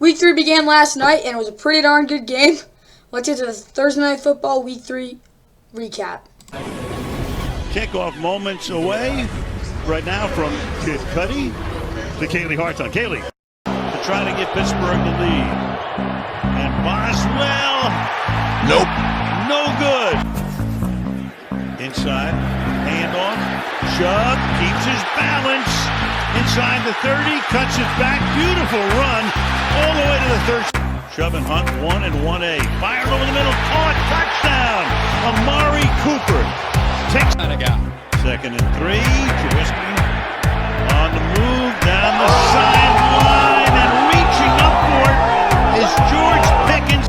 Week 3 began last night, and it was a pretty darn good game. Let's get to the Thursday Night Football Week 3 recap. Kickoff moments away right now from Kid Cuddy to Kaylee Harton. Kaylee to try to get Pittsburgh the lead. And Boswell. Nope. No good. Inside. Handoff. Chubb keeps his balance. Inside the 30. Cuts it back. Beautiful run. All the way to the third. Chubb and Hunt 1 and 1A. Fired over the middle. Caught. Touchdown. Amari Cooper. Takes second and 3. Trubisky on the move down the sideline and reaching up for it is George Pickens.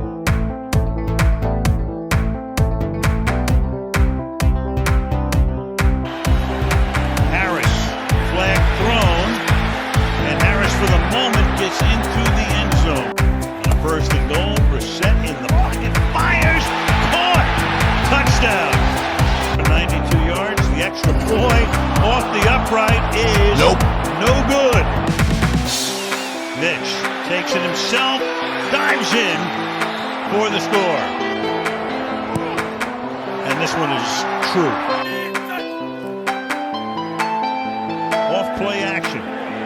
Harris, flag thrown, and Harris for the moment gets into the end zone. On a first and goal, Brissett in the pocket, fires, caught, touchdown. 92 yards, the extra point off the upright is nope. No good. Mitch takes it himself, dives in for the score. And this one is true. Off play action.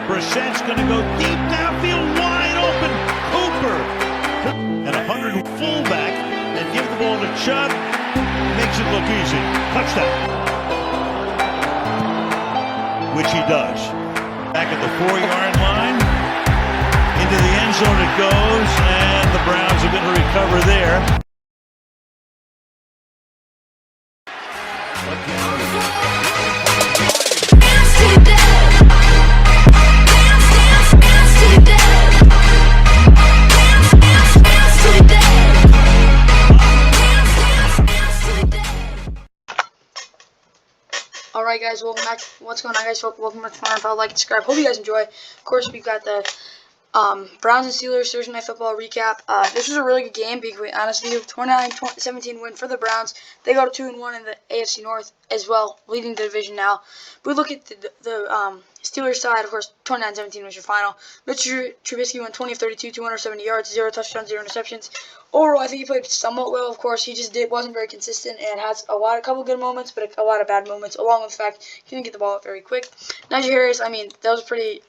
Brissett's going to go deep downfield, wide open. Cooper and 100 fullback and give the ball to Chubb. Makes it look easy. Touchdown. Which he does. Back at the 4-yard line. Into the end zone it goes, and the Browns are going to recover there. Alright guys, welcome back. What's going on guys? Welcome back to my NFL. Like and subscribe. Hope you guys enjoy. Of course, we've got the Browns and Steelers Thursday Night Football recap. This was a really good game, being quite honest with you. 29-17 win for the Browns. They go to 2-1 in the AFC North as well, leading the division now. But we look at the Steelers side, of course, 29-17 was your final. Mitch Trubisky went 20 of 32, 270 yards, 0 touchdowns, 0 interceptions. Overall, I think he played somewhat well. Of course, he just wasn't very consistent and has a couple good moments, but a lot of bad moments, along with the fact he didn't get the ball up very quick. Najee Harris, I mean, those are pretty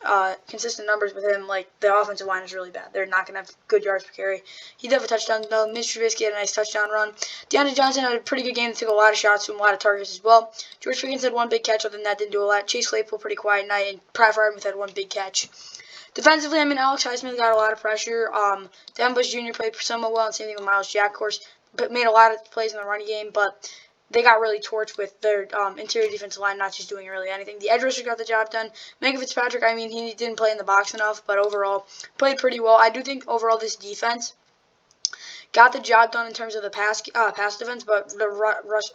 consistent numbers with him. Like, the offensive line is really bad. They're not going to have good yards per carry. He did have a touchdown, though. Mitch Trubisky had a nice touchdown run. DeAndre Johnson had a pretty good game. Took a lot of shots from a lot of targets as well. George Pickens had one big catch. Other than that, didn't do a lot. Chase Claypool, pretty quiet night. And Pratt Freiermuth had one big catch. Defensively, I mean, Alex Highsmith got a lot of pressure. Devin Bush Jr. played somewhat well, and same thing with Miles Jack, of course, but made a lot of plays in the running game, but they got really torched with their interior defensive line not just doing really anything. The edge rusher got the job done. Minka Fitzpatrick, I mean, he didn't play in the box enough, but overall, played pretty well. I do think overall this defense got the job done in terms of the pass defense, but the rush,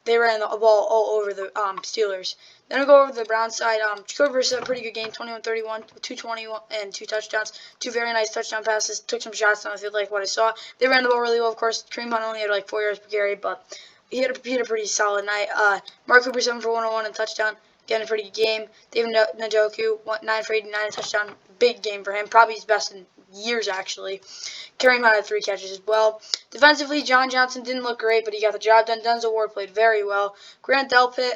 they ran the ball all over the Steelers. Then we'll go over to the Browns side. Jacoby Brissett had a pretty good game, 21-31, 221 and 2 touchdowns. 2 very nice touchdown passes. Took some shots down the field like what I saw. They ran the ball really well, of course. Kareem Hunt only had like 4 yards per carry, but he had a pretty solid night. Mark Cooper 7 for 101 and touchdown. Again, a pretty good game. David Njoku 9 for 89 and touchdown. Big game for him. Probably his best in years, actually. Kareem Hunt had 3 catches as well. Defensively, John Johnson didn't look great, but he got the job done. Denzel Ward played very well. Grant Delpit,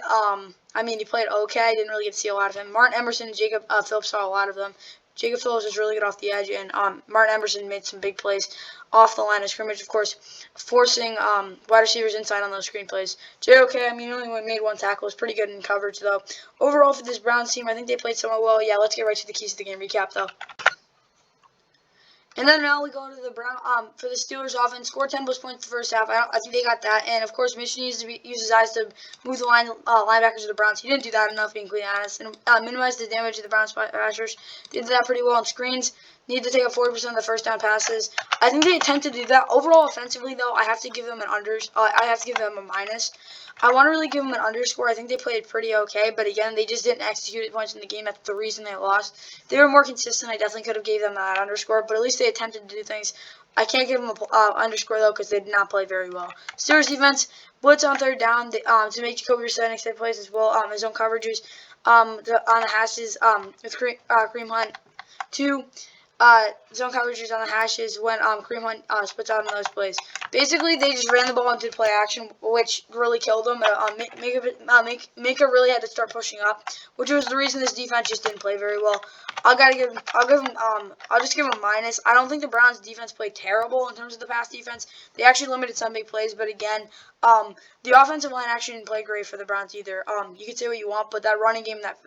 I mean, he played okay. Didn't really get to see a lot of him. Martin Emerson and Jacob Phillips saw a lot of them. Jacob Phillips was really good off the edge, and Martin Emerson made some big plays off the line of scrimmage, of course, forcing wide receivers inside on those screen plays. JOK, I mean, he only made 1 tackle. Was pretty good in coverage, though. Overall, for this Browns team, I think they played somewhat well. Yeah, let's get right to the keys of the game recap, though. And then now we go to the for the Steelers offense. Scored 10 plus points the first half. I think they got that. And of course, Mitch needs to use his eyes to move the linebackers of the Browns. He didn't do that enough, being completely honest. And minimize the damage of the Browns passers. Did that pretty well on screens. Need to take up 40% of the first down passes. I think they attempted to do that. Overall, offensively though, I have to give them an I have to give them a minus. I want to really give them an underscore. I think they played pretty okay, but again, they just didn't execute at points in the game. That's the reason they lost. If they were more consistent, I definitely could have gave them that underscore, but at least they attempted to do things. I can't give them an underscore, though, because they did not play very well. Steelers defense, blitz on third down to make Jacoby Brissett extend plays as well. His own coverages on the hashes with Kareem Hunt. 2, zone coverages on the hashes when Kareem Hunt splits out on those plays. Basically, they just ran the ball and did play action, which really killed them. Mika really had to start pushing up, which was the reason this defense just didn't play very well. I'll just give them a minus. I don't think the Browns defense played terrible in terms of the pass defense. They actually limited some big plays, but again, the offensive line actually didn't play great for the Browns either. You can say what you want, but that running game, that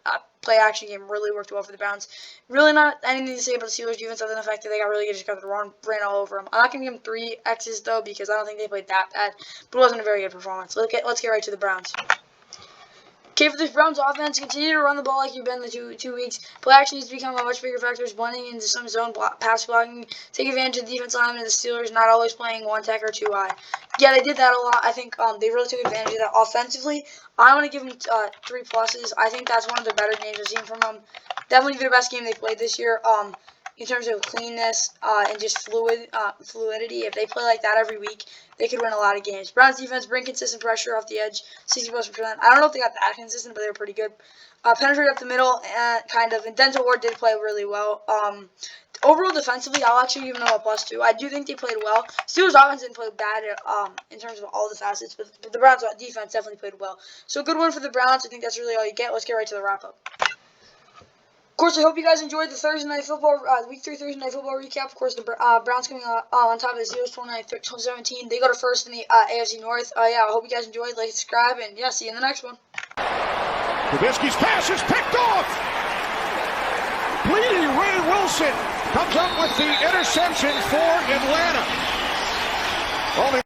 play action game really worked well for the Browns. Really not anything to say about the Steelers defense other than the fact that they got really good, just got the ran all over them. I'm not going to give them 3 X's though because I don't think they played that bad, but it wasn't a very good performance. Let's get right to the Browns. Okay, for this Browns offense, continue to run the ball like you've been the two weeks. Play action needs to become a much bigger factor, blending into some zone pass blocking. Take advantage of the defense linemen and the Steelers not always playing 1 tech or 2 high. Yeah, they did that a lot. I think they really took advantage of that offensively. I want to give them 3 pluses. I think that's one of the better games I've seen from them. Definitely their best game they played this year. In terms of cleanness and just fluidity, if they play like that every week, they could win a lot of games. Browns defense bring consistent pressure off the edge, 60+%. I don't know if they got that consistent, but they were pretty good. Penetrate up the middle, kind of. And Denzel Ward did play really well. Overall, defensively, I'll actually give them a +2. I do think they played well. Steelers offense didn't play bad in terms of all the facets, but the Browns defense definitely played well. So good one for the Browns. I think that's really all you get. Let's get right to the wrap-up. Of course, I hope you guys enjoyed the Thursday Night Football, Week 3 Thursday Night Football recap. Of course, the Browns coming on top of the Steelers 29-17. They go to first in the AFC North. Yeah, I hope you guys enjoyed. Like, subscribe, and yeah, see you in the next one. Trubisky's pass is picked off. Bleedy Ray Wilson comes up with the interception for Atlanta. Only